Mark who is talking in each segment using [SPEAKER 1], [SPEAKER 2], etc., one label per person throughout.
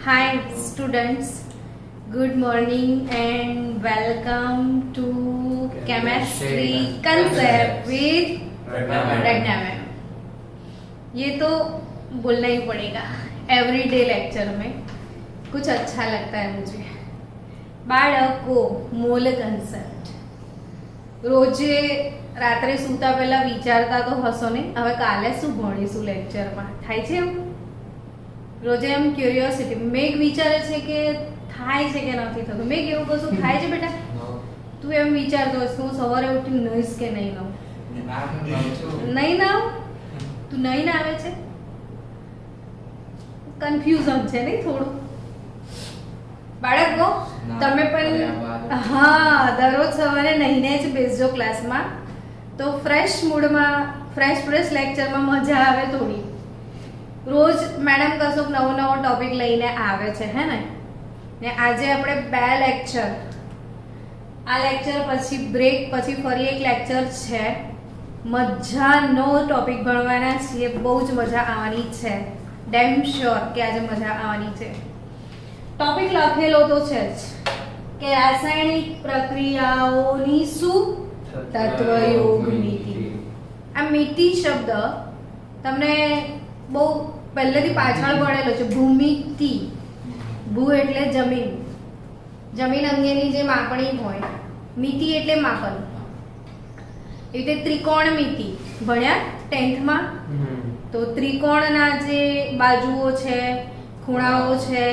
[SPEAKER 1] Hi students, good morning and welcome to chemistry concept with Pragya ma'am. ये तो बोलना ही पड़ेगा, एवरीडे लेक्चर में कुछ अच्छा लगता है मुझे। બાળકો મોલ કન્સેપ્ટ રોજે રાત્રે સૂતા પહેલા વિચારતા તો હશો ને, હવે કાલે શું ભણીશું લેક્ચરમાં, થાય છે એમ? રોજે એમ ક્યુરિયોસિટી, મેઘ વિચારે છે કે થાય છે કે નથી થતું. મેઘ એવું કશું થાય છે બેટા? તું એમ વિચારતો હશે હું સવારે ઉઠી નહીશ કે નહીં નાઉં? નહીં નાઉં? તું નહીં ના આવે છે? કન્ફ્યુઝન છે નહીં થોડું? બાળકો તમે પણ હા દરરોજ સવારે નહીને જ બેસજો ક્લાસમાં, તો ફ્રેશ મૂડમાં ફ્રેશ લેક્ચરમાં મજા આવે થોડી. રોજ મેડમ કશોક નવો ટોપિક લઈને આવે છે, હે ને? આજે આપણે 2 લેક્ચર, આ લેક્ચર પછી બ્રેક પછી ફરી એક લેક્ચર છે. મજાનો ટોપિક ભણવાના છીએ, બહુ જ મજા આવવાની છે. ડેમ શ્યોર કે આજે મજા આવવાની છે. ટોપિક લખેલો તો છે જ કે રાસાયણિક પ્રક્રિયાઓની શું તત્વયોગ મિતિ. આ મિતિ શબ્દ તમને બહુ પહેલેથી પાછળ ભણેલો છે. ભૂમિતિ, ભૂ એટલે જમીન, જમીન અંગેની જે માપણી હોય, મિતિ એટલે માપન. એ રીતે ત્રિકોણમિતિ ભણ્યા 10th માં. તો ત્રિકોણના જે બાજુઓ છે, ખૂણાઓ છે,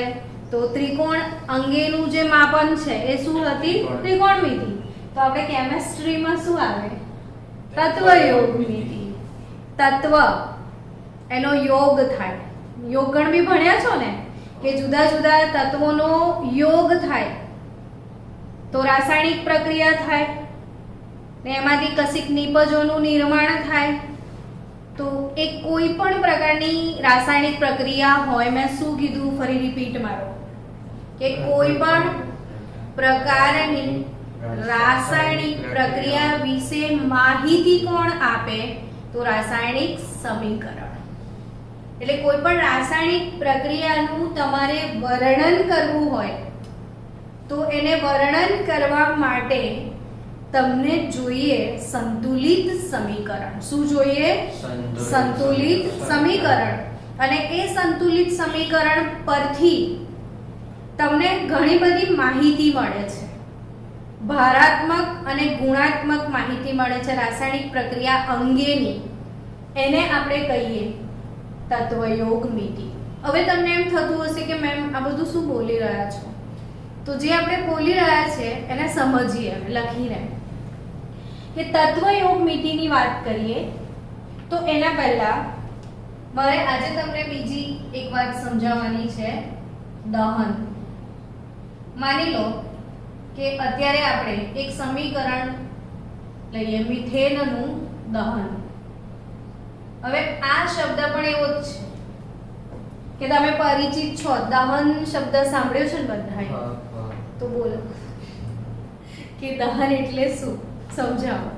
[SPEAKER 1] તો ત્રિકોણ અંગેનું જે માપન છે એ શું હતી? ત્રિકોણમિતિ. તો આપણે કેમેસ્ટ્રીમાં શું આવે? તત્વયોગમિતિ. તત્વ એનો યોગ થાય. યોગગણ બી ભણ્યા છો ને કે જુદા જુદા તત્વોનો યોગ થાય તો રાસાયણિક પ્રક્રિયા થાય ને એમાંથી કશીક નિપજોનું નિર્માણ થાય. તો એ કોઈ પણ પ્રકારની રાસાયણિક પ્રક્રિયા હોય, મેં શું કીધું ફરી રિપીટ મારો, કે કોઈ પણ પ્રકારની રાસાયણિક પ્રક્રિયા વિશે માહિતી કોણ આપે? તો રાસાયણિક સમીકરણ. એટલે કોઈ પણ રાસાયણિક પ્રક્રિયાનું તમારે વર્ણન કરવું હોય તો એને વર્ણન કરવા માટે તમને જોઈએ સંતુલિત સમીકરણ. શું જોઈએ? સંતુલિત સમીકરણ. અને એ સંતુલિત સમીકરણ પરથી તમને ઘણી બધી માહિતી મળે છે. ભારાત્મક અને ગુણાત્મક માહિતી મળે છે રાસાયણિક પ્રક્રિયા અંગેની. એને આપણે કહીએ તત્વયોગ મિતિ. હવે તમને એમ થતું હશે કે મેમ આ બધું શું બોલી રહ્યા છો? તો જે આપણે બોલી રહ્યા છે એને સમજીએ લખીને. કે તત્વયોગ મિતિની વાત કરીએ તો એના પહેલા મારે આજે તમને બીજી એક વાત સમજાવવાની છે, દહન. માની લો કે અત્યારે આપણે એક સમીકરણ લઈએ, મિથેનનું દહન. હવે આ શબ્દ પણ એવો જ છે કે તમે પરિચિત છો. દહન શબ્દ સાંભળ્યો છે ને બધાએ? તો બોલો કે દહન એટલે શું? સમજાવો.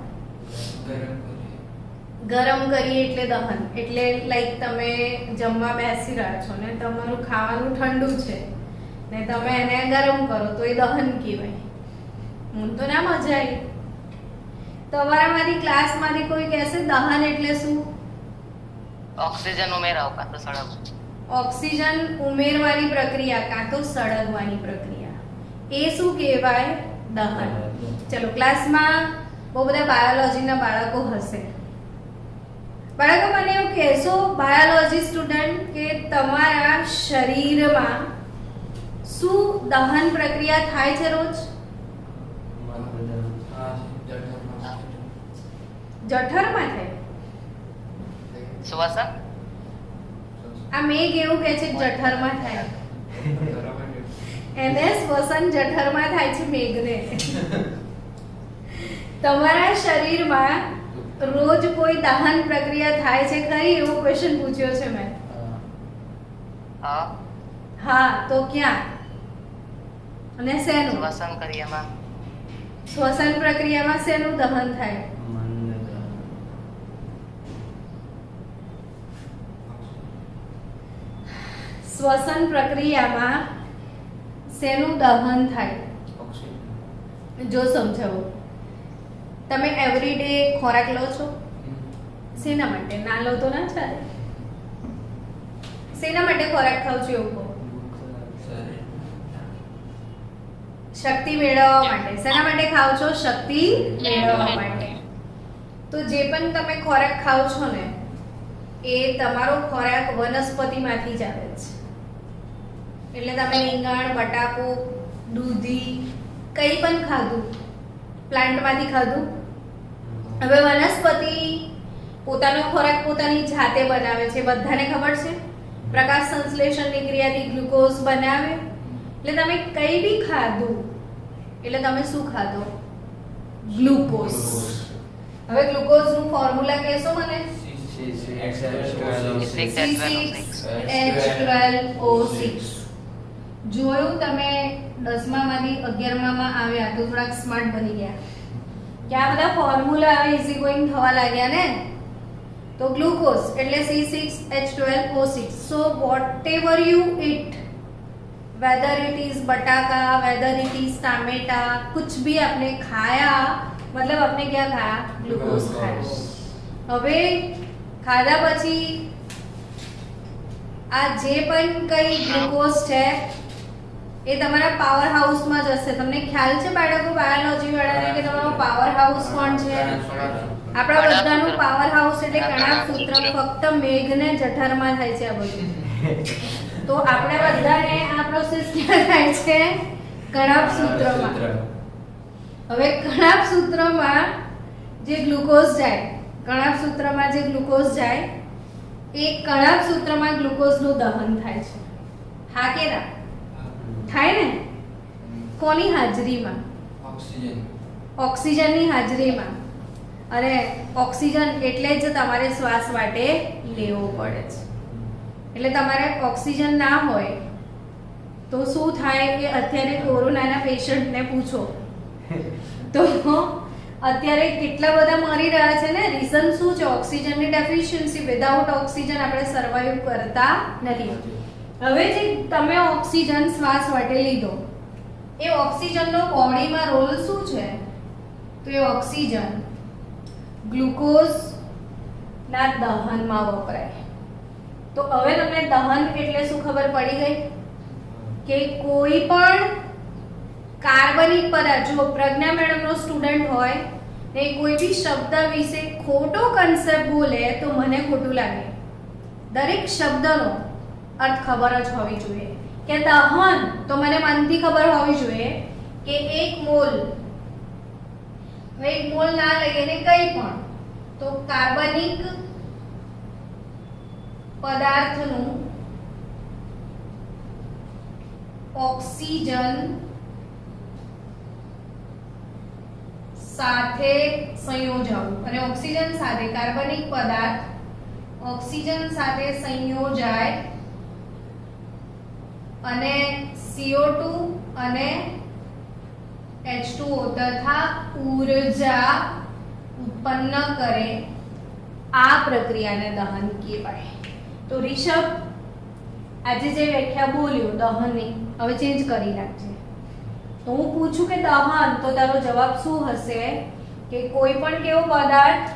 [SPEAKER 1] ગરમ કરીએ એટલે દહન. એટલે લાઈક તમે જમવા બેસી રહ્યા છો ને તમારું ખાવાનું ઠંડુ છે ને તમે એને ગરમ કરો તો એ દહન કહેવાય. હું તો ના મજા આવી. તમારામાંથી ક્લાસમાંથી કોઈ કહેશે દહન એટલે શું?
[SPEAKER 2] ઓક્સિજન ઉમેરાવ કાં તો સળગવું.
[SPEAKER 1] ઓક્સિજન ઉમેરવાની પ્રક્રિયા કાં તો સળગવાની પ્રક્રિયા, એ શું કહેવાય? દહન. ચલો, ક્લાસમાં બહુ બધા બાયોલોજીના બાળકો હશે. બાળકો મને એવું કહેશો, બાયોલોજી સ્ટુડન્ટ, કે તમારા શરીરમાં શું દહન પ્રક્રિયા થાય છે રોજ? જઠરમાં થાય.
[SPEAKER 2] શ્વસન.
[SPEAKER 1] આ મેઘ એવું કહે છે જઠરમાં થાય. એને શ્વસન જઠરમાં થાય છે મેઘને. તમારા શરીરમાં રોજ કોઈ દહન પ્રક્રિયા થાય છે ખરી? એવો ક્વેશ્ચન પૂછ્યો છે મેં. હા, તો ક્યાં અને શેનું?
[SPEAKER 2] શ્વસન ક્રિયામાં.
[SPEAKER 1] શ્વસન પ્રક્રિયામાં શેનું દહન થાય? શ્વસન પ્રક્રિયામાં શેનું દહન થાય? જો સમજાવો. તમે એવરીડે ખોરાક લો છો? શેના માટે? ના લો તો ના ચાલે. શેના માટે ખોરાક ખાવ છો એવું કહો? શક્તિ મેળવવા માટે. શેના માટે ખાવ છો? શક્તિ મેળવવા માટે. તો જે પણ તમે ખોરાક ખાવ છો ને એ તમારો ખોરાક વનસ્પતિમાંથી જ આવે છે. એટલે તમે રીંગણ, બટાકો, દૂધી કંઈ પણ ખાધું પ્લાન્ટમાંથી ખાધું. હવે વનસ્પતિ પોતાનો ખોરાક પોતાની જાતે બનાવે છે, બધાને ખબર છે. પ્રકાશ સંશ્લેષણની ક્રિયાથી ગ્લુકોઝ બનાવે. એટલે તમે કંઈ બી ખાધું એટલે તમે શું ખાધો? ગ્લુકોઝ. હવે ગ્લુકોઝનું ફોર્મ્યુલા કહેશો મને? C6H12O6. જોયું તમે 10મામાંથી 11મામાં આવ્યા તો થોડાક સ્માર્ટ બની ગયા કે આ બધા ફોર્મ્યુલા હવે ઇઝી ગોઈંગ થવા લાગ્યા ને. તો ગ્લુકોઝ એટલે C6H12O6. So whatever you it, weather it is બટાકા, વેધર ઇટ ઇઝ टामेटा, कुछ भी आपने खाया मतलब आपने क्या खाया? ग्लूकोज खाया. હવે ખાધા પછી આ જે પણ કઈ ગ્લુકોઝ છે એ તમારા પાવર હાઉસમાં જશે. તમને ખ્યાલ છે બાળકો, બાયોલોજી વાળાને, કે તમારો પાવર હાઉસ કોણ છે? આપણા બધાનું પાવર હાઉસ એટલે કણાભ સૂત્ર. ફક્ત મેઘને જઠરમાં થાય છે આ બધું. તો આપણે બધાને આ પ્રોસેસ ક્યાં થાય છે? કણાભ સૂત્રમાં. હવે કણાભ સૂત્રમાં જે ગ્લુકોઝ જાય, કણાભ સૂત્રમાં જે ગ્લુકોઝ જાય એ કણાભ સૂત્રમાં ગ્લુકોઝનું દહન થાય છે. હા કે ના? થાય ને? કોની હાજરીમાં? ઓક્સિજનની હાજરીમાં. અને ઓક્સિજન એટલે જ તમારે શ્વાસ માટે લેવો પડે છે. એટલે તમારે ઓક્સિજન ના હોય તો શું થાય કે અત્યારે કોરોનાના પેશન્ટને પૂછો તો અત્યારે કેટલા બધા મરી રહ્યા છે ને. રીઝન શું છે? ઓક્સિજનની ડેફિશિયન્સી. વિધાઉટ ઓક્સિજન આપણે સર્વાઈવ કરતા નથી. હવે જે તમે ઓક્સિજન શ્વાસ માટે લીધો એ ઓક્સિજનનો બોડીમાં રોલ શું છે? તો એ ઓક્સિજન ગ્લુકોઝ ના દહનમાં વપરાય. તો હવે તમને દહન એટલે શું ખબર પડી ગઈ કે કોઈ પણ કાર્બનિક પદાર્થ, જો પ્રજ્ઞા મેડમનો સ્ટુડન્ટ હોય ને કોઈ બી શબ્દ વિશે ખોટો કન્સેપ્ટ બોલે તો મને ખોટું લાગે. દરેક શબ્દનો અર્થ ખબર જ હોવી જોઈએ. કે દહન તો મને મનથી ખબર હોવી જોઈએ કે 1 મોલ, 1 મોલ ના લઈએ ને કંઈ પણ, તો કાર્બનિક પદાર્થનું ઓક્સિજન સાથે સંયોજન, અને ઓક્સિજન સાથે કાર્બનિક પદાર્થ ઓક્સિજન સાથે સંયોજાય અને CO2 અને H2O તથા ઊર્જા ઉત્પન્ન કરે. આ પ્રક્રિયાને દહન કહેવાય. તો રિષભ આજે જે વ્યાખ્યા બોલ્યો દહનની, હવે ચેન્જ કરી નાખજે. તો હું પૂછું કે દહન, તો તારો જવાબ શું હશે? કે કોઈ પણ કેવો પદાર્થ?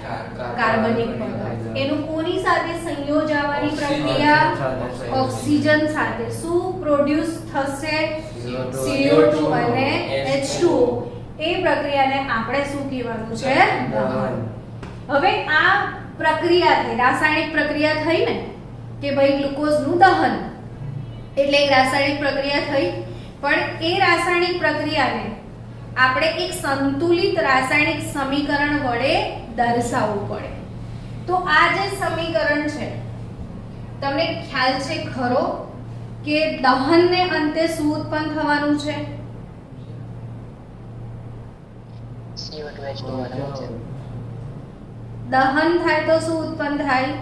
[SPEAKER 1] કાર્બનિક પદાર્થ. એનું કોની સાથે સંયોજાવાની પ્રક્રિયા? ઓક્સિજન સાથે. શું પ્રોડ્યુસ થશે? CO2 અને H2O. એ પ્રક્રિયાને આપણે શું કહેવાનું છે? દહન. હવે આ પ્રક્રિયા થઈ, રાસાયણિક પ્રક્રિયા થઈ ને કે ભાઈ ગ્લુકોઝનું દહન એટલે એક રાસાયણિક પ્રક્રિયા થઈ. પણ એ રાસાયણિક પ્રક્રિયાને આપણે એક સંતુલિત રાસાયણિક સમીકરણ વડે દર્શાવવું પડે. તો આ જે સમીકરણ છે તમને ખ્યાલ છે ખરો કે દહનને અંતે શું ઉત્પન્ન થવાનું છે? દહન થાય તો શું ઉત્પન્ન થાય?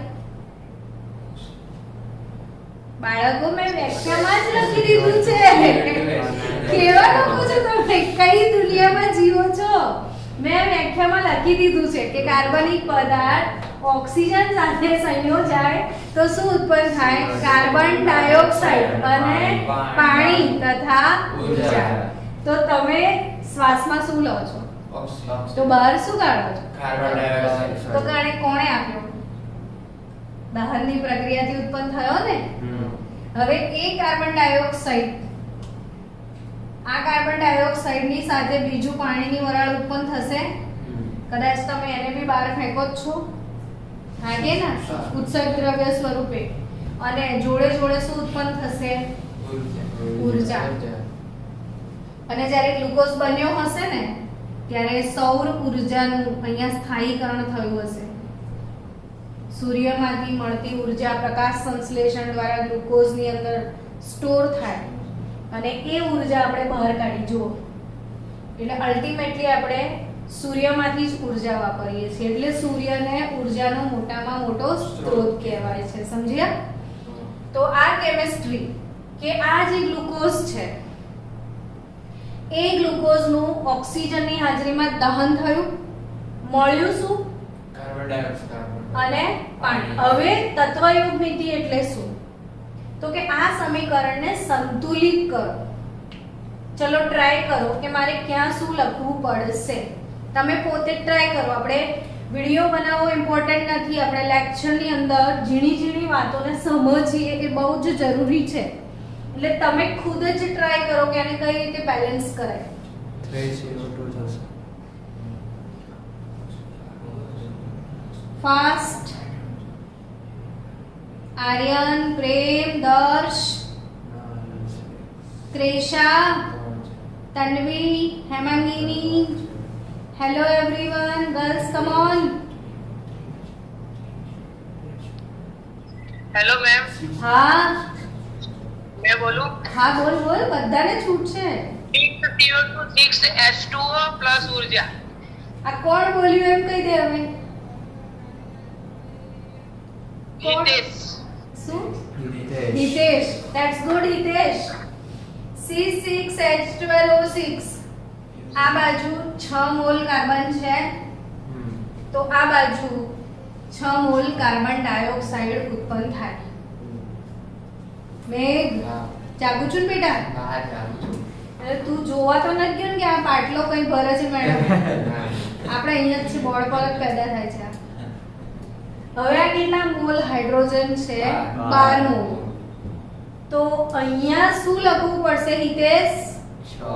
[SPEAKER 1] બાળકો મેં વ્યાખ્યામાં જ લખી દીધું છે. કેવા લોકો છો તમે? કઈ દુનિયામાં જીવો છો? મેં વ્યાખ્યામાં લખી દીધું છે કે કાર્બનિક પદાર્થ ઓક્સિજન સાથે સંયોજાય તો શું ઉત્પન્ન થાય? કાર્બન ડાયોક્સાઇડ અને પાણી તથા ઉર્જા. તો તમે શ્વાસમાં શું લો છો? તો બહાર શું કાઢો છો?
[SPEAKER 3] Carbon dioxide.
[SPEAKER 1] તો કોણે આપ્યો? બહારની પ્રક્રિયાથી ઉત્પન્ન થયો ને. હવે એ કાર્બન ડાયોક્સાઇડ, આ કાર્બન ડાયોક્સાઇડની સાથે બીજું પાણીની વરાળ ઉત્પન્ન થશે. કદાચ તમે એને બી બહાર ફેંકો જ છો, હાગે ને, ઉત્સર્ગ દ્રવ્ય સ્વરૂપે. અને જોડે જોડે શું ઉત્પન્ન થશે? ઉર્જા. અને જ્યારે ગ્લુકોઝ બન્યો હશે ને ત્યારે સૌર ઉર્જાનું અહીંયા સ્થાયીકરણ થયું હશે. સૂર્યમાંથી મળતી ઉર્જા પ્રકાશ સંશ્લેષણ દ્વારા ગ્લુકોઝની અંદર સ્ટોર થાય અને એ ઉર્જા આપણે બહાર કાઢી. જુઓ, એટલે અલ્ટિમેટલી આપણે સૂર્યમાંથી જ ઉર્જા વાપરીએ છીએ. એટલે સૂર્યને ઉર્જાનો મોટામાં મોટો સ્ત્રોત કહેવાય છે. સમજ્યા? તો આ કેમિસ્ટ્રી કે આ જે ગ્લુકોઝ છે એ ગ્લુકોઝનું ઓક્સિજનની હાજરીમાં દહન થયું, મળ્યું શું?
[SPEAKER 3] કાર્બન ડાયોક્સાઇડ
[SPEAKER 1] અને પાણી. હવે તત્વયુગ નીતિ એટલે શું? તો કે આ સમીકરણને સંતુલિત કરો. ચલો ટ્રાય કરો કે મારે ક્યાં શું લખવું પડશે. તમે પોતે ટ્રાય કરો. આપણે વિડિયો બનાવવો ઇમ્પોર્ટન્ટ નથી, આપણે લેક્ચરની અંદર ઝીણી ઝીણી વાતોને સમજીએ એ બહુ જ જરૂરી છે. એટલે તમે ખુદ જ ટ્રાય કરો કે આને કઈ રીતે બેલેન્સ કરાય.
[SPEAKER 3] 302 થશે.
[SPEAKER 1] Fast. Aryan, Prem, Darsh, Kresha, Tanvi, Hemangini. Hello everyone, girls come on.
[SPEAKER 2] Hello ma'am,
[SPEAKER 1] હા
[SPEAKER 2] मैं बोलूं?
[SPEAKER 1] હા, બોલ બોલ, બધાને છૂટ છે.
[SPEAKER 2] 6CO2 6H2O પ્લસ ઉર્જા.
[SPEAKER 1] આ કોણ બોલ્યું એમ કહી દે હવે. કોણ?
[SPEAKER 2] હિતેશ.
[SPEAKER 1] શું?
[SPEAKER 3] Hitesh.
[SPEAKER 1] Hitesh. That's good Hitesh. C6H12O6. આ બાજુ 6 મોલ કાર્બન છે તો આ બાજુ 6 મોલ કાર્બન ડાયોક્સાઇડ ઉત્પન્ન થાય. મેઘ, જાગું છું ને બેટા?
[SPEAKER 3] હા, જાણું છું.
[SPEAKER 1] એટલે તું જોવા તો નથી ગયો ને કે આ પાટલો કઈ ભરે છે મેડમ? આપણે અહીંયા જ છે, બોર્ડ પર જ પેદા થાય છે. હવે આ કેટલા મોલ હાઇડ્રોજન છે? 12 મોલ. તો અહીંયા શું લખવું પડશે હિતેશ?
[SPEAKER 2] 6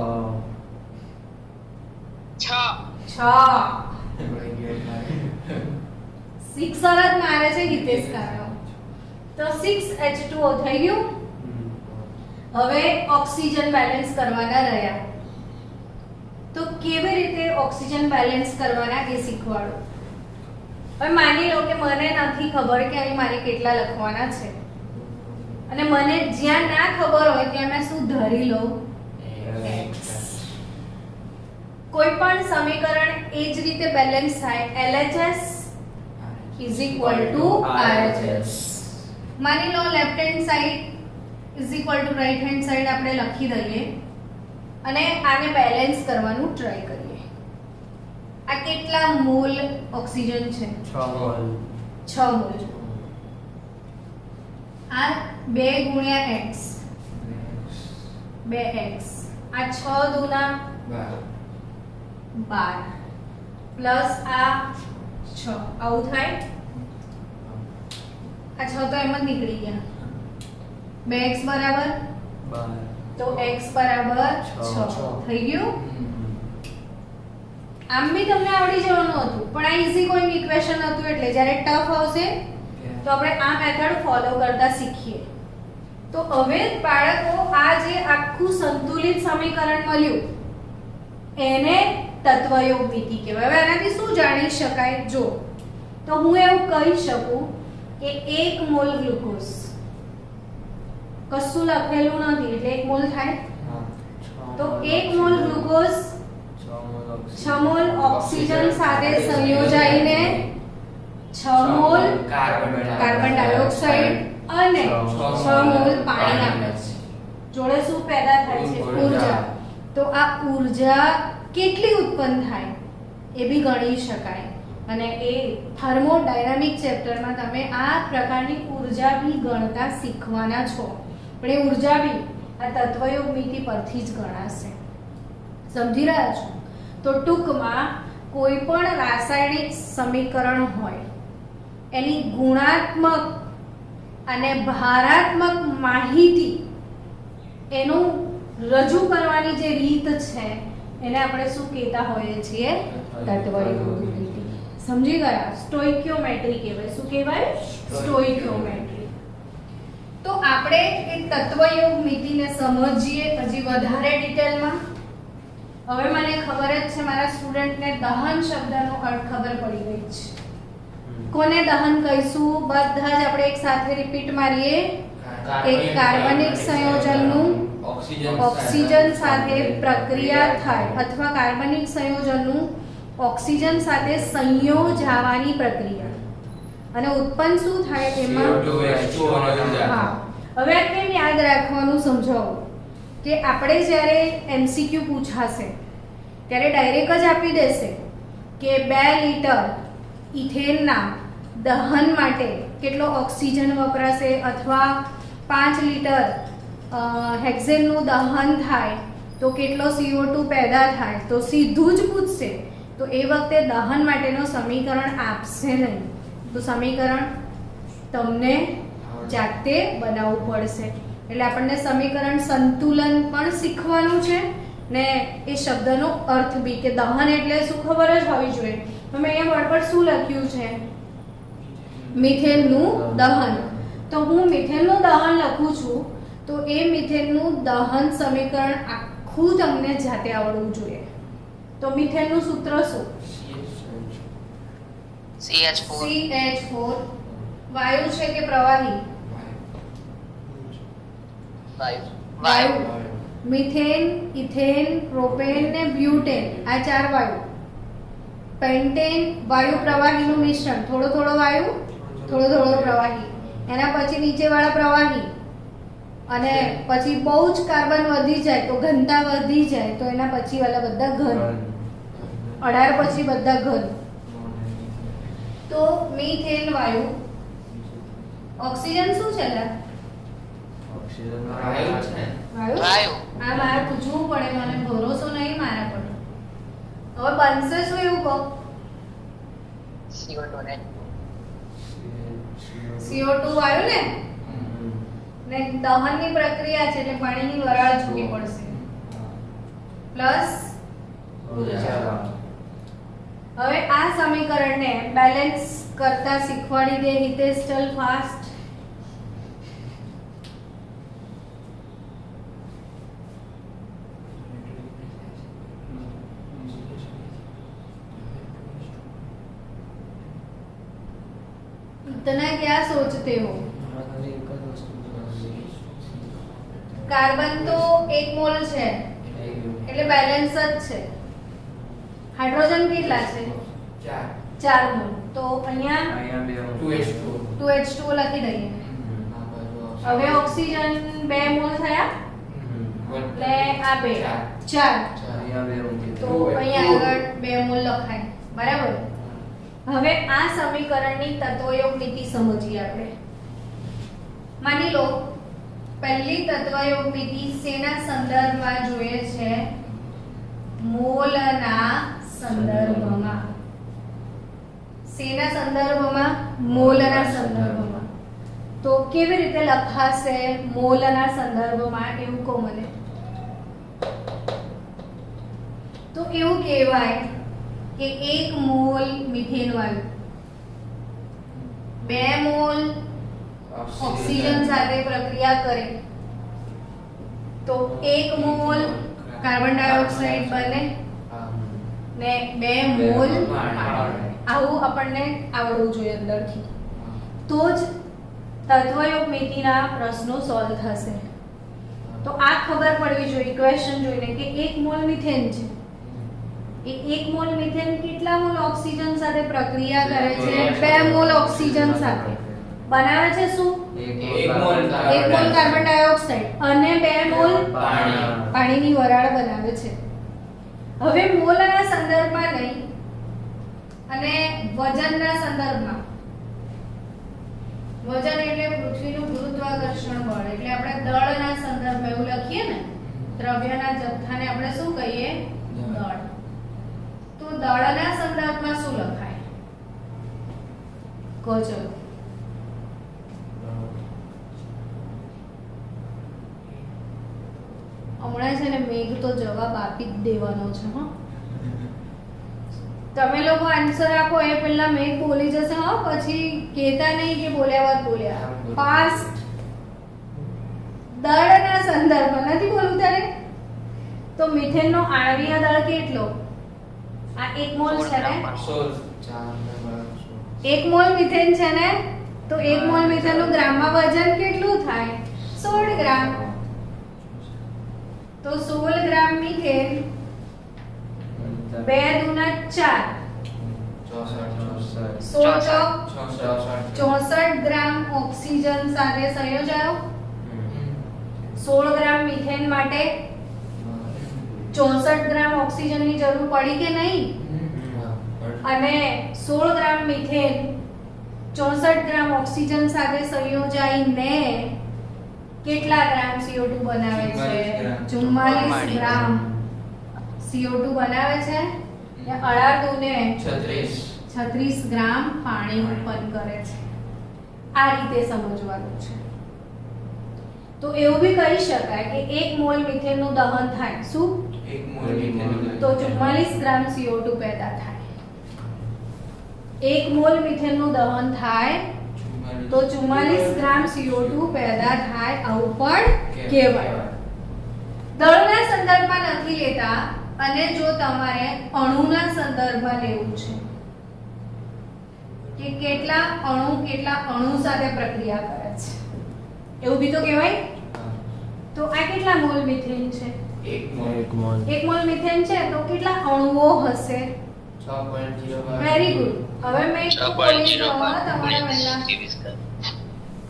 [SPEAKER 1] 6 સરત મારે છે હિતેશ કારણો. તો 6H2O થઈ ગયું. હવે ઓક્સિજન બેલેન્સ કરવાના રહ્યા. તો કેવી રીતે ઓક્સિજન બેલેન્સ કરવાના એ શીખવાડો. હવે માની લો કે મને નથી ખબર કે અહીં મારે કેટલા લખવાના છે અને મને જ્યાં ના ખબર હોય ત્યાં મેં શું ધરી લઉં? x. કોઈ પણ સમીકરણ એ જ રીતે બેલેન્સ થાય. LHS is equal to RHS. માની લો left hand side is equal to right hand side આપણે લખી દઈએ અને આને બેલેન્સ કરવાનું ટ્રાય કરીએ. આ કેટલા મોલ ઓક્સિજન છે? 6 મોલ. આ 2 ગુણ્યા x 2x. આ 6 દુના 12 પ્લસ આ 6. આવું થાય. આ 6 તો એમ જ નીકળી ગયા. 2x બરાબર
[SPEAKER 3] 12
[SPEAKER 1] તો x બરાબર 6 થઈ ગયું. આમ બી તમને આવડી જવાનું હતું પણ આ ઈઝી કોઈ ઇક્વેશન હતું એટલે જ્યારે ટફ આવશે તો આપણે આ મેથડ ફોલો કરતા શીખીએ. તો હવે બાળકો આ જે આખું સંતુલિત સમીકરણ મળ્યું એને તત્વયોગ નીતિ કહેવાય. હવે આનાથી શું જાણી શકાય? જો તો હું એવું કહી શકું કે 1 મોલ ગ્લુકોઝ, કશું લખેલું નથી એટલે 1 મોલ થાય. તો 1 મોલ ગ્લુકોઝ 6 મોલ ઓક્સિજન સાથે સંયોજાઈને 6 મોલ કાર્બન ડાયોક્સાઇડ અને 6 મોલ પાણી આપે છે. જોડે શું પેદા થાય છે? ઉર્જા. તો આ ઉર્જા કેટલી ઉત્પન્ન થાય એ બી ગણી શકાય. અને એ થર્મોડાયનામિક ચેપ્ટરમાં તમે આ પ્રકારની ઉર્જા બી ગણતા શીખવાના છો. પણ એ ઉર્જા બી આ તત્વયોગ નીતિ પરથી જ ગણાશે. સમજી રહ્યા છો? તો ટૂંકમાં કોઈ પણ રાસાયણિક સમીકરણ હોય એની ગુણાત્મક અને ભારાત્મક માહિતી એનું રજૂ કરવાની જે રીત છે એને આપણે શું કહેતા હોઈએ છીએ? તત્વયોગ નીતિ. સમજી ગયા? સ્ટોઇકિયોમેટ્રી કહેવાય. શું કહેવાય? સ્ટોઇકિયોમેટ્રી. તો આપણે એ તત્વયોગ નીતિને સમજીએ હજી વધારે ડિટેલમાં. હવે મને ખબર જ છે મારા સ્ટુડન્ટને દહન શબ્દનો અર્થ ખબર પડી ગઈ છે. કોને દહન કહીશું? બધા જ આપણે એક સાથે રિપીટ મારીએ. એક કાર્બનિક સંયોજનનું ઓક્સિજન સાથે પ્રક્રિયા થાય અથવા કાર્બનિક સંયોજનનું ઓક્સિજન સાથે સંયોજાવાની પ્રક્રિયા અને ઉત્પન્ન શું થાય તેમાં હા. હવે આ કેમ યાદ રાખવાનું સમજાવું કે આપણે જ્યારે MCQ પૂછાશે ત્યારે ડાયરેક્ટ જ આપી દેશે કે 2 લીટર ઇથેનના દહન માટે કેટલો ઓક્સિજન વપરાશે અથવા 5 લીટર હેક્ઝેનનું દહન થાય તો કેટલો CO2 પેદા થાય. તો સીધું જ પૂછશે. તો એ વખતે દહન માટેનો સમીકરણ આપશે નહીં. તો સમીકરણ તમને જાતે બનાવવું પડશે. એટલે આપણને સમીકરણ સંતુલન પણ શીખવાનું છે ને એ શબ્દનો અર્થ બી કે દહન એટલે શું ખબર જ હોવી જોઈએ. તો મેં અહીંયા બોર્ડ પર શું લખ્યું છે? મિથેનનું દહન. તો હું મિથેનનું દહન લખું છું તો એ મિથેનનું દહન સમીકરણ આખું તમને જાતે આવડવું જોઈએ. તો મિથેનનું સૂત્ર શું? CH4 વાયુ છે કે પ્રવાહી? વાયુ. મિથેન, ઇથેન, પ્રોપેન ને બ્યુટેન આ 4 વાયુ. પેન્ટેન વાયુ પ્રવાહીનું મિશ્રણ. થોડો થોડો વાયુ, થોડો થોડો પ્રવાહી. એના પછી નીચેવાળા પ્રવાહી અને પછી બહુ જ કાર્બન વધી જાય તો ઘનતા વધી જાય તો એના પછી વાળા બધા ઘન. 18 પછી બધા ઘન. તો મિથેન વાયુ. ઓક્સિજન શું છે? વાયુ. આ મારે પૂછવું પડે, મને ભરોસો નહીં મારા પર. હવે બનશે શું એવું કહો? CO2 વાયુ ને દહનની પ્રક્રિયા છે એટલે પાણીની વરાળ છૂટી પડશે પ્લસ ઉર્જા. હવે આ સમીકરણને બેલેન્સ કરતા શીખવાડી દે હિતેશ. ચલ ફાસ્ટ. इतना क्या सोचते हो? કાર્બન તો 1 મોલ છે એટલે બેલેન્સ જ છે. હાઇડ્રોજન કેટલા છે? 4 મોલ. તો અહીંયા 2H2O લખી દઈએ. હવે ઓક્સિજન 2 મોલ થયા એટલે આ 2 4. તો અહીંયા આગળ 2 મોલ લખાય. બરાબર. હવે આ સમીકરણની તત્વયોગ નીતિ સમજીએ આપણે. માની લો પહેલી તત્વયોગ નીતિ શેના સંદર્ભમાં જોઈએ છે? મોલના સંદર્ભમાં. શેના સંદર્ભમાં? મોલના સંદર્ભમાં. તો કેવી રીતે લખાશે મોલના સંદર્ભમાં એવું કહો મને. તો એવું કહેવાય કે 1 મોલ મિથેન વાયુ 2 મોલ ઓક્સિજન સાથે પ્રક્રિયા કરે તો 1 મોલ કાર્બન ડાયોક્સાઇડ બને ને 2 મોલ પાણી. આવું આપણને આવડવું જોઈએ અંદરથી. તો જ તત્વયોગ નીતિના પ્રશ્નો સોલ્વ થશે. તો આ ખબર પડવી જોઈએ ઇક્વેશન જોઈને કે 1 મોલ મિથેન છે. એ 1 મોલ મિથેન કેટલા મોલ ઓક્સિજન સાથે પ્રક્રિયા કરે છે? 2 મોલ ઓક્સિજન સાથે બનાવે છે શું? 1 મોલ કાર્બન ડાયોક્સાઇડ અને 2 મોલ પાણીની વરાળ બનાવે છે. હવે મોલના સંદર્ભમાં નહીં અને વજનના સંદર્ભમાં, વજન એટલે પૃથ્વીનું ગુરુત્વાકર્ષણ બળ, એટલે આપણે દળના સંદર્ભમાં એવું લખીએ ને, દ્રવ્યના જથ્થાને આપણે શું કહીએ? દળ. તો દળના સંદર્ભમાં શું લખાય? કહો ચલો. હમણાં છે ને મેઘ તો જવાબ આપી જ દેવાનો છે. હો, તમે લોકો આન્સર આપો એ પહેલા મેઘ બોલી જશે. હો, પછી કહેતા નહીં કે બોલ્યા વાત બોલ્યા. ફાસ્ટ. દળના સંદર્ભમાં નથી બોલવું તારે. તો મિથેનનો આણ્વીય દળ કેટલો? આ 1 મોલ છે ને, 1 મોલ મિથેન છે ને, તો 1 મોલ મિથેનનું ગ્રામમાં વજન કેટલું થાય? 16 ગ્રામ. તો 16 ગ્રામ મિથેન 2 દુના 4, 64 ગ્રામ ઓક્સિજન સાથે સંયોજાયો. 16 ગ્રામ મિથેન માટે 64 ગ્રામ ઓક્સિજનની જરૂર પડી કે નહીં? અને 16 ગ્રામ મિથેન 64 ગ્રામ ઓક્સિજન સાથે સંયોજાઈને કેટલા ગ્રામ CO2 બનાવે છે? 44 ગ્રામ CO2 બનાવે છે. અને 18 દુને 36 ગ્રામ પાણી ઉત્પન્ન કરે છે. આ રીતે સમજવાનું છે. તો એવું બી કહી શકાય કે 1 મોલ મિથેનનું દહન થાય. શું?
[SPEAKER 3] 1 મોલ મિથેન
[SPEAKER 1] તો 44 ગ્રામ CO2 પેદા થાય. 1 મોલ મિથેનનું દહન થાય તો 44 ગ્રામ CO2 પેદા થાય. આવું પણ કહેવાય. દળના સંદર્ભમાં નથી લેતા, અને જો તમારે અણુના સંદર્ભમાં લેવું છે કે કેટલા અણુ સાથે પ્રક્રિયા કરે છે, એવું બી તો કહેવાય. તો આ કેટલા મોલ મિથેન છે?
[SPEAKER 3] 1 મોલ.
[SPEAKER 1] 1 મોલ મિથેન છે તો કેટલા અણુઓ હશે?
[SPEAKER 3] 6.0.
[SPEAKER 1] Very good. હવે મેં બોલી તમારે પહેલા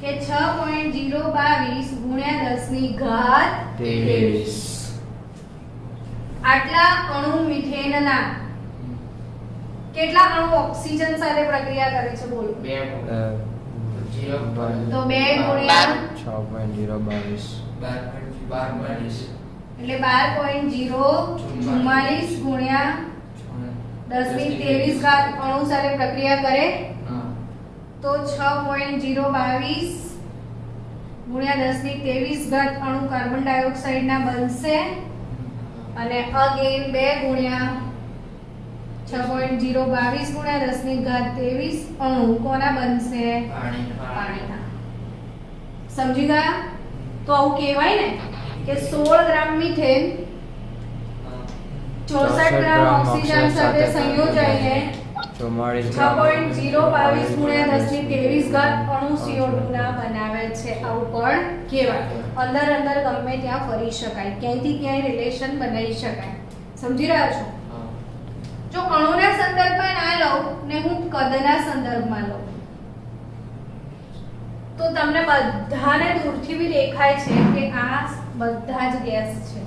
[SPEAKER 1] કે 6.022 ગુણ્યા 10 ની ઘાત 23. આટલા અણુ મિથેનના કેટલા અણુ ઓક્સિજન સાથે પ્રક્રિયા કરે છે? બોલો.
[SPEAKER 3] 2
[SPEAKER 1] તો 2 ગુણ્યા
[SPEAKER 3] 6.022
[SPEAKER 1] એટલે 12.044 ગુણ્યા 10 ની 23 ઘાત અણુ સાથે પ્રક્રિયા કરે તો 6.022 ગુણ્યા 10 ની 23 ઘાત અણુ કાર્બન ડાયોક્સાઇડ ના બનશે. અને અગેન 2 ગુણ્યા 6.022 ગુણ્યા 10 ની ઘાત 23 અણુ કોના બનશે? પાણીના. સમજી ગયા? તો આવું કહેવાય ને કે 16 ગ્રામ મિથેન 64 ગ્રામ ઓક્સિજન સાથે સંયોજાઈને 6.022 ગુણ્યા 10 ની 23 ઘાત અણુ CO2 ના બનાવે છે. આવું પણ કહેવાય. અંદર ગમે ત્યાં ફરી શકાય, ક્યાંયથી ક્યાંય રિલેશન બનાવી શકાય. સમજી રહ્યા છો? જો અણુના સંદર્ભમાં ના લઉં ને હું કદના સંદર્ભમાં લઉં તો તમને બધાને દૂરથી બી દેખાય છે કે આ બધા જ ગેસ છે.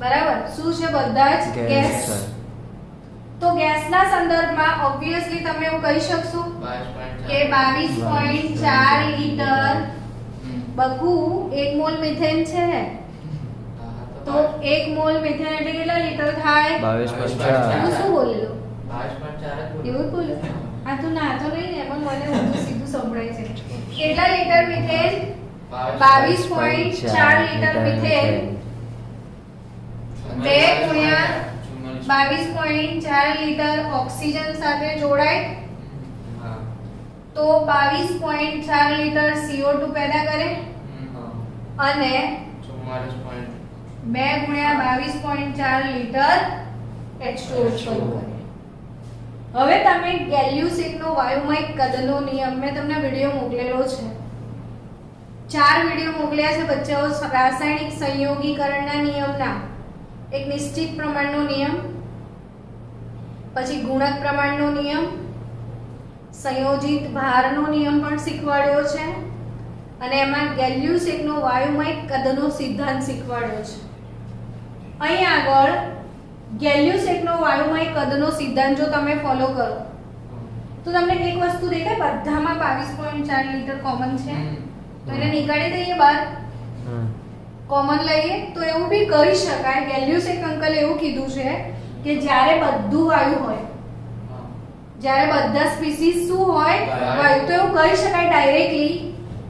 [SPEAKER 1] બરાબર? શું છે? બધા જ ગેસ. તો ગેસના સંદર્ભમાં ઓબ્વિયસલી તમે એવું કહી શકશો કે 22.4 લીટર બકુ 1 મોલ મિથેન છે. તો 1 મોલ મિથેન એટલે કેટલા લીટર થાય? 22.4. શું બોલેલો? 22.4 એવું બોલે. આ તો ના તો નહીં ને, પણ મને ઊંધું સીધું સંભળાય છે. કેટલા લીટર મિથેન? 22.4 લીટર મિથેન 2 ગુણ્યા 22.4 લીટર ઓક્સિજન સાથે જોડાય તો 22.4 લીટર CO2 પેદા કરે અને 2 ગુણ્યા 22.4 લીટર H2O ઉત્પન્ન કરે. હવે તમે ગેલ્યુસિકનો વાયુમય કદનો નિયમ મેં તમને વિડિયો મોકલેલો છે. 4 વિડિયો મોકલ્યા છે બચ્ચાઓ. રાસાયણિક સંયોગીકરણના નિયમના એક નિશ્ચિત પ્રમાણનો નિયમ, પછી ગુણક પ્રમાણનો નિયમ, સંયોજિત ભારનો નિયમ પણ શીખવાડ્યો છે અને એમાં ગેલ્યુસિકનો વાયુમય કદનો સિદ્ધાંત શીખવાડ્યો છે. અહીં આગળ ગેલ્યુસેકનો વાયુમય કદનો સિદ્ધાંત જો તમે ફોલો કરો તો તમને એક વસ્તુ દેખાય, બધામાં 22.4 લીટર કોમન છે, તો એને નીકાળી દઈએ બહાર, કોમન લઈએ તો એવું બી કરી શકાય. ગેલ્યુસેક અંકલે એવું કીધું છે કે જ્યારે બધું વાયુ હોય, જ્યારે બધા સ્પીસીસ શું હોય, વાયુ, તો એવું કહી શકાય ડાયરેક્ટલી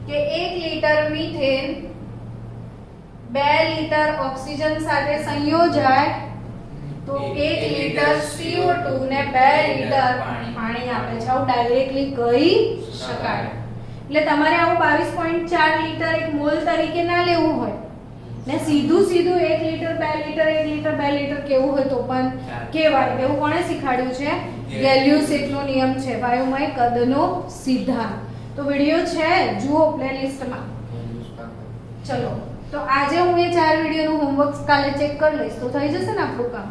[SPEAKER 1] કે 1 લીટર મીથેન 2 લીટર ઓક્સિજન સાથે સંયોજાય તો 1 લીટર CO2 ને 2 લીટર પાણી આપે છે. આવું ડાયરેક્ટલી કહી શકાય. એટલે તમારે આવું 22.4 લીટર એક મોલ તરીકે ના લેવું હોય ને સીધું 1 લીટર 2 લીટર 1 લીટર 2 લીટર કેવું હોય તો પણ કહેવાય. એવું કોણે શીખવાડ્યું છે? ગેલ્યુસેકનો નિયમ છે, વાયુમય કદનો સિદ્ધાંત. તો વિડિયો છે, જુઓ પ્લેલિસ્ટમાં. ચલો, તો આજે હું એ 4 વિડિયોનું હોમવર્ક કાલે ચેક કરી લઈશ તો થઈ જશે ને આપણું કામ.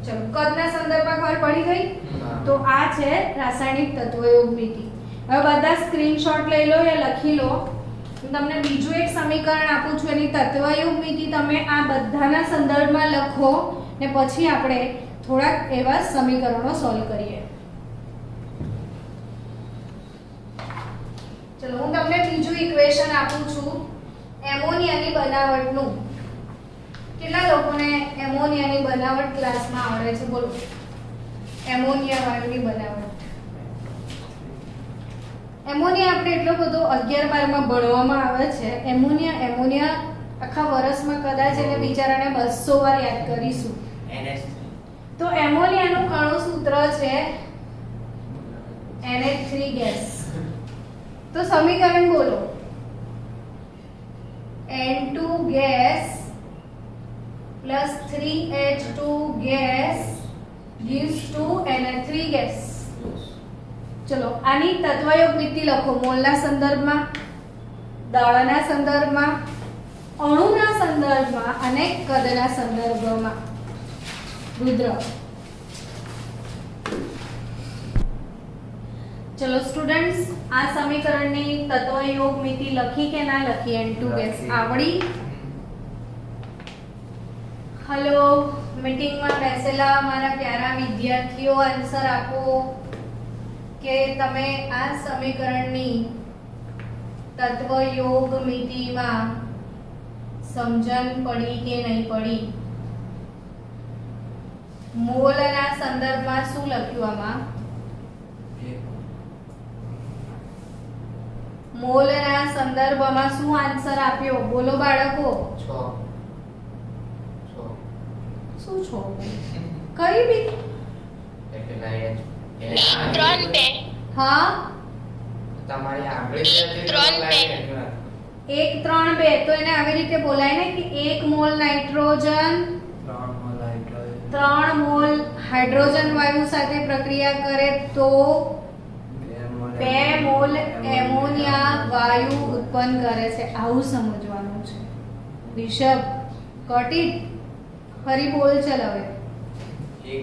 [SPEAKER 1] ચલો, કદના સંદર્ભમાં ખબર પડી ગઈ? તો આ છે રાસાયણિક તત્વયોગમિતિ. હવે બધા સ્ક્રીનશોટ લઈ લો યા લખી લો. હું તમને બીજું એક સમીકરણ આપું છું, એની તત્વયોગમિતિ તમે આ બધાના સંદર્ભમાં લખો ને પછી આપણે થોડાક એવા સમીકરણો સોલ્વ કરીએ. ચલો, હું તમને બીજું ઇક્વેશન આપું છું એમોનિયાની બનાવટનું. કેટલા લોકોને એમોનિયાની બનાવટ ક્લાસમાં આવડે છે? બોલો, એમોનિયા વાયુની બનાવટ. એમોનિયા આપણે એટલો બધો 11-12 માં ભણવામાં આવે છે. એમોનિયા આખા વર્ષમાં કદાચ એને બિચારાને 200 વાર યાદ કરીશું. તો એમોનિયાનું અણુ સૂત્ર છે NH3 ગેસ. તો સમીકરણ બોલો, N2 gas plus 3H2 gas gives to NH3 gas. ચલો, આની તત્વયોગમિતિ લખો મોલના સંદર્ભમાં, દળના સંદર્ભમાં, અણુના સંદર્ભમાં અને કદના સંદર્ભમાં. રુદ્ર. ચલો સ્ટુડન્ટ્સ, આ સમીકરણની તત્વયોગમિતિ લખી કે ના લખી? N2 ગેસ આવડી? હેલો, મીટિંગમાં બેસેલા મારા પ્યારા વિદ્યાર્થીઓ, આન્સર આપો કે તમે આ સમીકરણની તત્વયોગમિતિમાં સમજણ પડી કે નહીં પડી? મોલના સંદર્ભમાં શું લખ્યું આમાં? મોલના સંદર્ભમાં શું આન્સર આપ્યો? બોલો બાળકો. 6. શું 6? કઈ બી?
[SPEAKER 4] 3
[SPEAKER 1] હા,
[SPEAKER 3] તમારી આગળ
[SPEAKER 1] 1 3 2. તો એને આવી રીતે બોલાય ને કે 1 મોલ નાઇટ્રોજન 3 મોલ હાઇડ્રોજન વાયુ સાથે પ્રક્રિયા કરે તો 2 મોલ એમોનિયા વાયુ ઉત્પન્ન કરે છે. આવું સમજવાનું છે. Rishabh, got it? ફરી બોલ ચલ હવે.
[SPEAKER 3] 1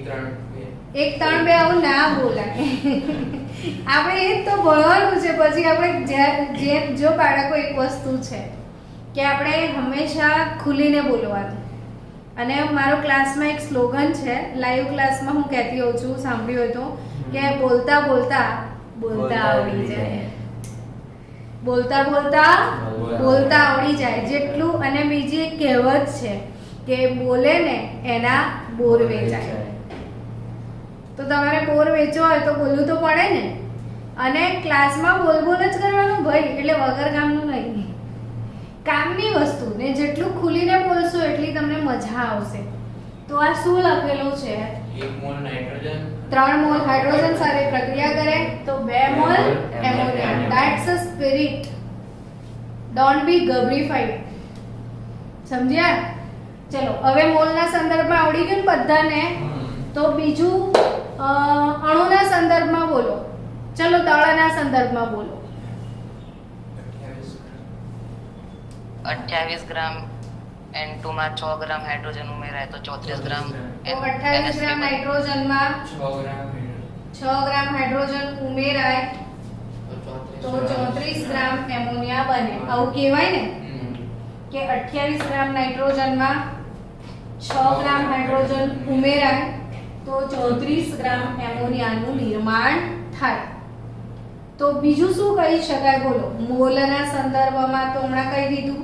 [SPEAKER 3] 3
[SPEAKER 1] 2 આવું ના બોલાય. આપણે એ તો ભણવાનું છે. પછી આપણે જે જો બાળકો એક વસ્તુ છે કે આપણે હંમેશા ખુલીને બોલવાનું. અને મારો ક્લાસમાં એક સ્લોગન છે, લાઈવ ક્લાસમાં હું કહેતી હોઉં છું, સાંભળ્યું હોય તો, કે બોલતા બોલતા આવડી જાય. બોલતા આવડી જાય જેટલું. અને બીજી એક કહેવત છે કે બોલે ને એના બોર વેચાય. તો તમારે બોર વેચવો હોય તો બોલવું તો પડે ને. અને ક્લાસમાં બોલ જ કરવાનું ભાઈ, એટલે વગર કામનું નહીં, કામની વસ્તુ. ને જેટલું ખુલીને બોલશો એટલી તમને મજા આવશે. તો આ શું લખેલું છે?
[SPEAKER 3] 1 મોલ નાઇટ્રોજન
[SPEAKER 1] 3 મોલ હાઇડ્રોજન સાથે પ્રક્રિયા કરે તો 2 mole ammonia. That's a spirit. Don't be ગબ્રીફાઈડ. સમજ્યા? ચલો, હવે મોલના સંદર્ભમાં આવડી ગયું ને બધાને. તો બીજું અણુના સંદર્ભમાં બોલો. ચલો, દળના સંદર્ભમાં બોલો.
[SPEAKER 2] 28 ગ્રામ N2 માં 6 ગ્રામ હાઇડ્રોજન ઉમેરાય તો 34 ગ્રામ
[SPEAKER 1] તો 28 ગ્રામ નાઇટ્રોજનમાં 6 ગ્રામ હાઇડ્રોજન ઉમેરાય તો 34 ગ્રામ એમોનિયા બને. આવું કહેવાય ને કે 28 ગ્રામ નાઇટ્રોજનમાં 6 ગ્રામ હાઇડ્રોજન ઉમેરાય તો 34 ગ્રામ એમોનિયાનું નિર્માણ થાય. તો બીજું શું કહી શકાય બોલો? મોલના સંદર્ભમાં તો હમણાં કહી દીધું.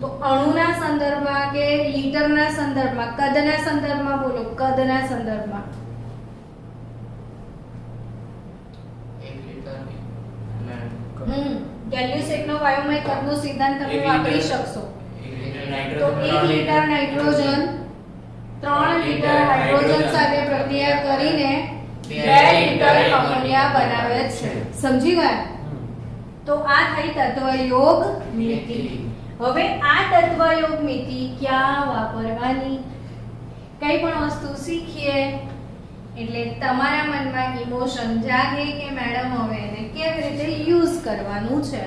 [SPEAKER 1] તો અણુના સંદર્ભમાં કે લીટરના સંદર્ભમાં, કદના સંદર્ભમાં બોલો, કદના સંદર્ભમાં
[SPEAKER 3] 1 લિટર
[SPEAKER 1] ગેલ્યુસેકનો વાયુમય કદનો સિદ્ધાંત તમે વાપરી શકશો.
[SPEAKER 3] 1
[SPEAKER 1] તો 1 લિટર નાઇટ્રોજન 3 લિટર હાઇડ્રોજન સાથે પ્રક્રિયા કરીને 2 લિટર અમોનિયા બનાવે છે. સમજી ગયા? તો આ થઈ તત્વયોગ મિતિ. હવે આ તત્વયોગ મિતિ ક્યાં વાપરવાની? કઈ પણ વસ્તુ શીખીએ એટલે તમારા મનમાં ઇમોશન જાગે કે મેડમ હવે એને કેવી રીતે યુઝ કરવાનું છે.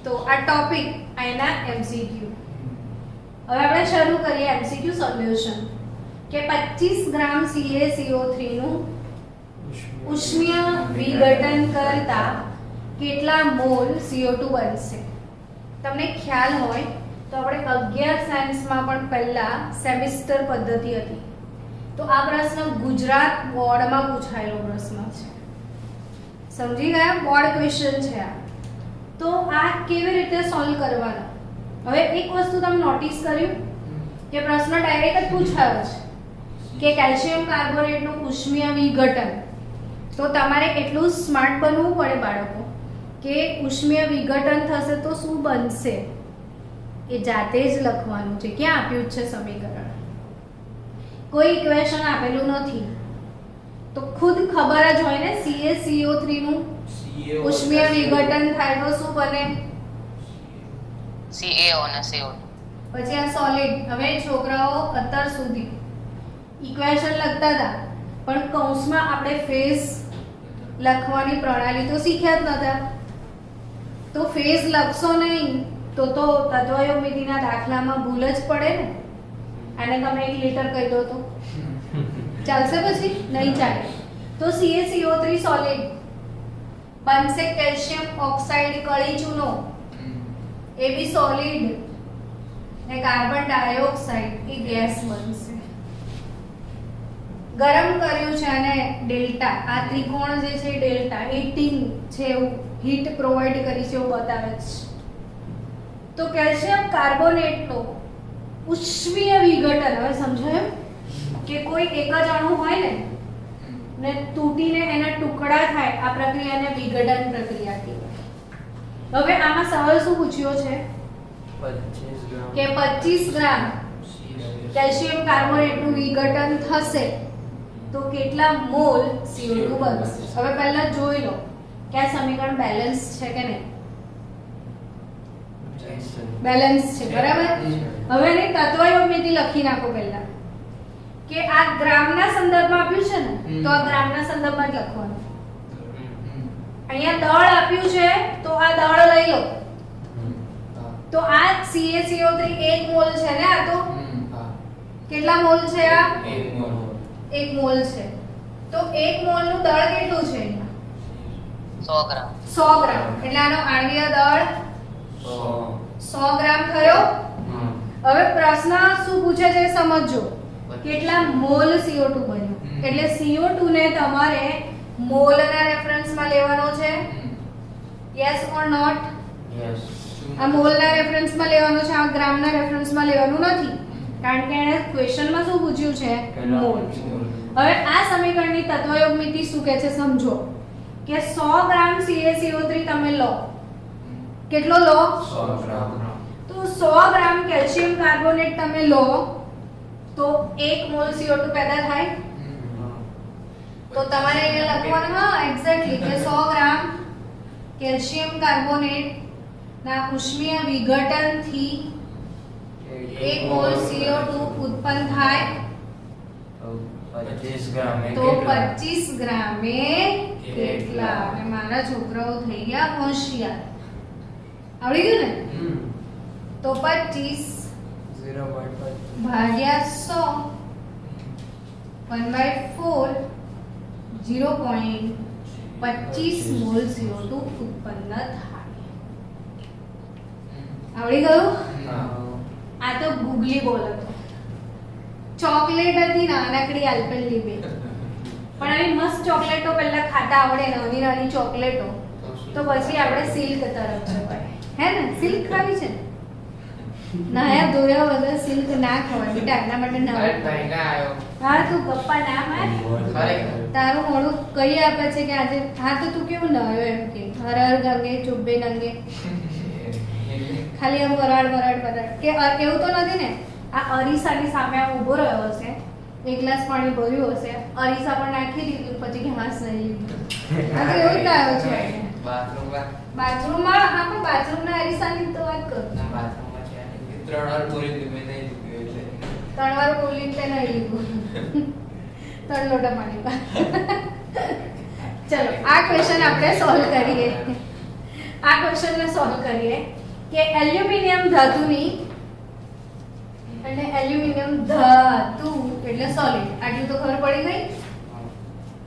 [SPEAKER 1] તો આ ટોપિક એના એમસીક્યુ. હવે આપણે શરૂ કરીએ એમસીક્યુ સોલ્યુશન કે 25 ગ્રામ CaCO3 નું ઉષ્મીય વિઘટન કરતા કેટલા મોલ CO2 બનશે? તમને ખ્યાલ હોય તો આપણે 11 સાયન્સમાં પણ પહેલા સેમિસ્ટર પદ્ધતિ હતી. તો આ પ્રશ્ન ગુજરાત બોર્ડમાં પૂછાયેલો પ્રશ્ન છે. સમજી ગયા? બોર્ડ ક્વેશ્ચન છે આ. તો આ કેવી રીતે સોલ્વ કરવાનો? હવે એક વસ્તુ તમે નોટિસ કર્યું કે પ્રશ્ન ડાયરેક્ટ જ પૂછાયો છે કે કેલ્શિયમ કાર્બોનેટનું ઉષ્મીય વિઘટન. તો તમારે એટલું સ્માર્ટ બનવું પડે બાળકો કે ઉષ્મીય વિઘટન થશે તો શું બનશે એ જાતે જ લખવાનું છે. ક્યાં આપ્યું છે સમીકરણ? કોઈ ઇક્વેશન આપેલું નથી. તો ખુદ ખબર જ હોય ને CaCO3 નું ઉષ્મીય વિઘટન થાય તો શું બને?
[SPEAKER 2] CaO અને CO2.
[SPEAKER 1] પછી આ સોલિડ. હવે છોકરાઓ અત્યાર સુધી ઇક્વેશન લખતા હતા પણ કૌંસમાં આપણે ફેઝ લખવાની પ્રણાલી તો શીખ્યા જ નતા. તો ફેઝ લખશો નહીં તો તત્વયોગ મિતિના દાખલામાં ભૂલ જ પડે ને. આને તમે 1 લિટર કહી દો તો ચાલશે? પછી નહીં ચાલે. તો CaCO3 સોલિડ બનશે કેલ્શિયમ ઓક્સાઇડ કળી ચૂનો, એ બી સોલિડ, ને કાર્બન ડાયોક્સાઇડ એ ગેસ બનશે. ગરમ કર્યું છે અને ડેલ્ટા, આ ત્રિકોણ જે છે ડેલ્ટા હીટિંગ છે, એવું હીટ પ્રોવાઈડ કરી છે એવું બતાવે છે. તો કેલ્શિયમ કાર્બોનેટનો ઉષ્મીય વિઘટન, હવે સમજાયું કે કોઈ એક જ અણુ હોય ને તૂટીને એના ટુકડા થાય, આ પ્રક્રિયાને વિઘટન પ્રક્રિયા કહેવાય. હવે આમાં સવાલ શું પૂછ્યો છે
[SPEAKER 3] 25
[SPEAKER 1] કે 25 ગ્રામ કેલ્શિયમ કાર્બોનેટનું વિઘટન થશે તો કેટલા મોલ CO2 બનશે? હવે પહેલા જોઈ લો કે આ સમીકરણ બેલેન્સ છે કે નહીં. બેલેન્સ છે, બરાબર? હવે એની તત્વયોગ મિતિ લખી નાખો પહેલા કે આ ગ્રામના સંદર્ભમાં આપ્યું છે ને તો આ ગ્રામના સંદર્ભમાં જ લખવાનું. અહીંયા દળ આપ્યું છે તો આ દળ લઈ લો. તો આ CaCO3 1 મોલ છે ને, આ તો કેટલા મોલ છે? આ 1 મોલ છે. તો 1 મોલ નું દળ કેટલું છે?
[SPEAKER 2] 100 ગ્રામ.
[SPEAKER 1] 100 ગ્રામ. એટલે આનો આણ્વીય દળ 100 ગ્રામ થયો. હવે પ્રશ્ન શું પૂછે છે સમજો. કેટલા મોલ CO2 બન્યો? એટલે CO2 ને તમારે મોલના રેફરન્સમાં લેવાનો છે. Yes or not?
[SPEAKER 3] યસ.
[SPEAKER 1] આ મોલના રેફરન્સમાં લેવાનો છે, આ ગ્રામના રેફરન્સમાં લેવાનું નથી, કારણ કે એને ક્વેશ્ચનમાં શું પૂછ્યું છે? મોલ. હવે આ સમીકરણની તત્વયોગ મિતિ શું કહે છે સમજો કે 100 ગ્રામ CaCO3 તમે લો. કેટલો લો?
[SPEAKER 3] 100 ગ્રામ.
[SPEAKER 1] તો 100 ગ્રામ કેલ્શિયમ કાર્બોનેટ તમે લો તો 1 મોલ CO2 પેદા થાય. તો તમારે અહીંયા લખવાનું, હા એક્ઝેક્ટલી, કે 100 ગ્રામ કેલ્શિયમ કાર્બોનેટ ના ઉષ્મીય વિઘટનથી 1 મોલ CO2 ઉત્પન્ન થાય.
[SPEAKER 3] 25 ગ્રામે
[SPEAKER 1] તો 25 ગ્રામે કેટલા? અને મારા છોકરાઓ થઈ ગયા હોશિયાર. આવડી ગયું ને? તો 25 ભાગ્યા 100 1/4 0.25 મોલ CO2 ઉત્પન્ન થાય. આવડી ગયું? આ તો ગુગલી બોલ હતો. ચોકલેટ હતી નાનકડી આલ્પેનલીબે. પણ આવી મસ્ત ચોકલેટો પહેલા ખાતા આવડે, નાની નાની ચોકલેટો, તો પછી આપણે સિલ્ક તરફ જવાય. હે ને, સિલ્ક ખાવી છે ને? નાયા ધોયા વગર સિલ્ક ના ખવાય બેટા, એના માટે ના. હા, તું ગપ્પા ના માર. તારું મોઢું કઈ આપે છે કે આજે હા તો તું કેવું નાયો એમ કે હર હર ગંગે ચુબ્બે નંગે, ખાલી આમ વરાડ કે એવું તો નથી ને? આ અરીસાની સામે આમ ઊભો રહ્યો હશે, એક ગ્લાસ પાણી ભર્યું હશે, અરીસા પણ નાખી દીધું, પછી કે હાસ નહીં લીધું. આ તો એવું જ આવ્યો છે. બાથરૂમમાં? હા, પણ બાથરૂમના અરીસાની તો વાત કરું.
[SPEAKER 3] 3 વાર બોલી દીધું, મેં નહીં લીધું એટલે.
[SPEAKER 1] 3 વાર બોલી એટલે નહીં લીધું. 3 લોટા પાણીમાં. ચલો આ ક્વેશ્ચન આપણે સોલ્વ કરીએ. આ ક્વેશ્ચનને સોલ્વ કરીએ કે એલ્યુમિનિયમ ધાતુની, અને એલ્યુમિનિયમ ધાતુ એટલે સોલિડ, આટલું તો ખબર પડી ગઈ.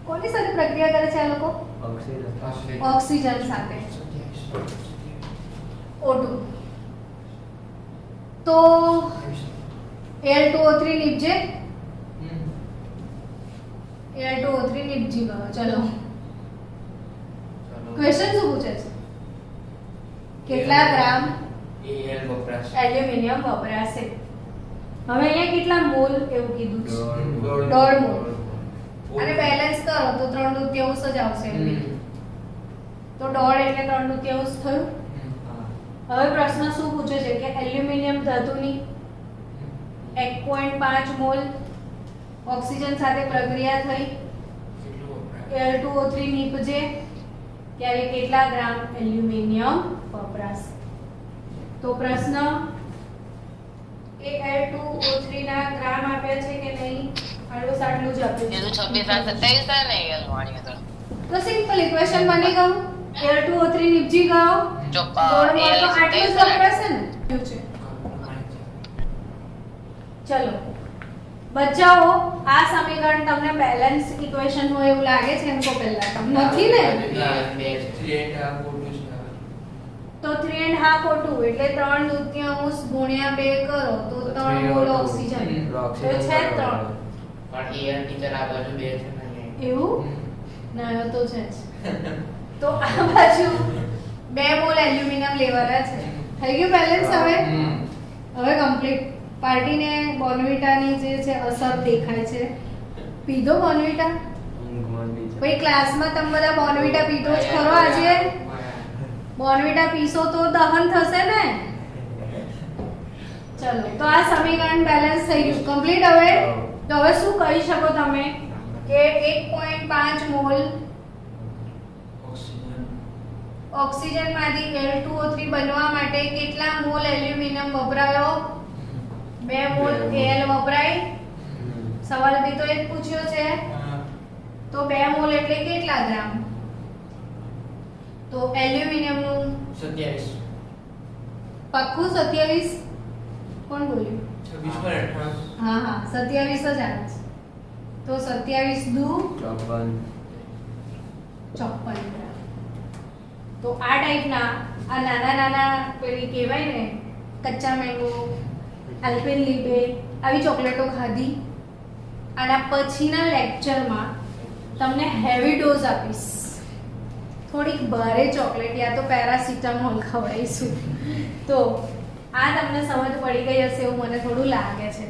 [SPEAKER 1] કોની સાથે પ્રક્રિયા કરે છે આ લોકો? ઓક્સિજન સાથે, O2. તો Al2O3 નીપજે, Al2O3 નીપજી ગયો. ચલો ક્વેશ્ચન શું પૂછે છે? કેટલા ગ્રામ એલ્યુમિનિયમ વપરાશે? હવે અહીંયા કેટલા મોલ એવું કીધું છે? 1.5 મોલ. અને બેલેન્સ કરો તો 3/4 જ આવશે. તો 1.5 એટલે 3/4 થયું. હવે પ્રશ્ન શું પૂછે છે કે એલ્યુમિનિયમ ધાતુની 1.5 મોલ ઓક્સિજન સાથે પ્રક્રિયા થઈ, Al2O3 નીપજે ત્યારે કેટલા ગ્રામ એલ્યુમિનિયમ વપરાશે? તો પ્રશ્ન એ Al2O3 ના ગ્રામ આપ્યા છે કે નહીં? આટલું સાટલું જ આપ્યું
[SPEAKER 2] ये
[SPEAKER 1] છે.
[SPEAKER 2] तो 26 27 है नहीं ये वाणी तो
[SPEAKER 1] તો સિમ્પલ ઇક્વેશન બની ગયું. Al2O3 નીપજી ગયો,
[SPEAKER 2] जो
[SPEAKER 1] દોડમાં તો આટલું જ વપરાશે ને. ચલો બચ્ચાઓ, આ સમીકરણ તમને બેલેન્સ ઇક્વેશન હોય એવું લાગે છે એમ તો પહેલા નથી ને? તો 3.5 O2 એટલે 3/2 ગુણ્યા 2 કરો તો 3 મોલ ઓક્સિજન. તો છે 3. એવું ના તો છે જ. તો આ બાજુ 2 મોલ એલ્યુમિનિયમ લેવાના છે. થઈ ગયું બેલેન્સ. હવે કમ્પ્લીટ. પાર્ટીને બોર્નવિટાની જે છે અસર દેખાય છે. પીધો બોર્નવિટા? ભાઈ ક્લાસમાં તમે બધા બોર્નવિટા પીધો જ ખરો આજે? બોર્નવિટા પીશો તો દહન થશે ને. ચલો તો આ સમીકરણ બેલેન્સ થઈ ગયું કમ્પ્લીટ. હવે તો હવે શું કહી શકો તમે કે 1.5 મોલ ઓક્સિજનમાંથી Al2O3 બનવા માટે કેટલા મોલ એલ્યુમિનિયમ વપરાયો? 2 મોલ Al વપરાય. સવાલ બી તો એ જ પૂછ્યો છે. તો 2 મોલ એટલે કેટલા ગ્રામ? તો એલ્યુમિનિયમનું
[SPEAKER 3] 27.
[SPEAKER 1] પાક્કું 27? કોણ બોલ્યું?
[SPEAKER 3] 26
[SPEAKER 1] હા હા 27 જ આવે છે. તો 27 દુ 54 ગ્રામ. તો આ ટાઈપના આ નાના નાના પેલી કહેવાય ને કચ્ચા મેંગો, આલ્પેનલીબે આવી ચોકલેટો ખાધી. આના પછીના લેક્ચરમાં તમને હેવી ડોઝ આપીશ. થોડીક ભારે ચોકલેટ યા તો પેરાસિટામોલ ખવડાવીશું. તો આ તમને સમજ પડી ગઈ હશે એવું મને થોડું લાગે છે.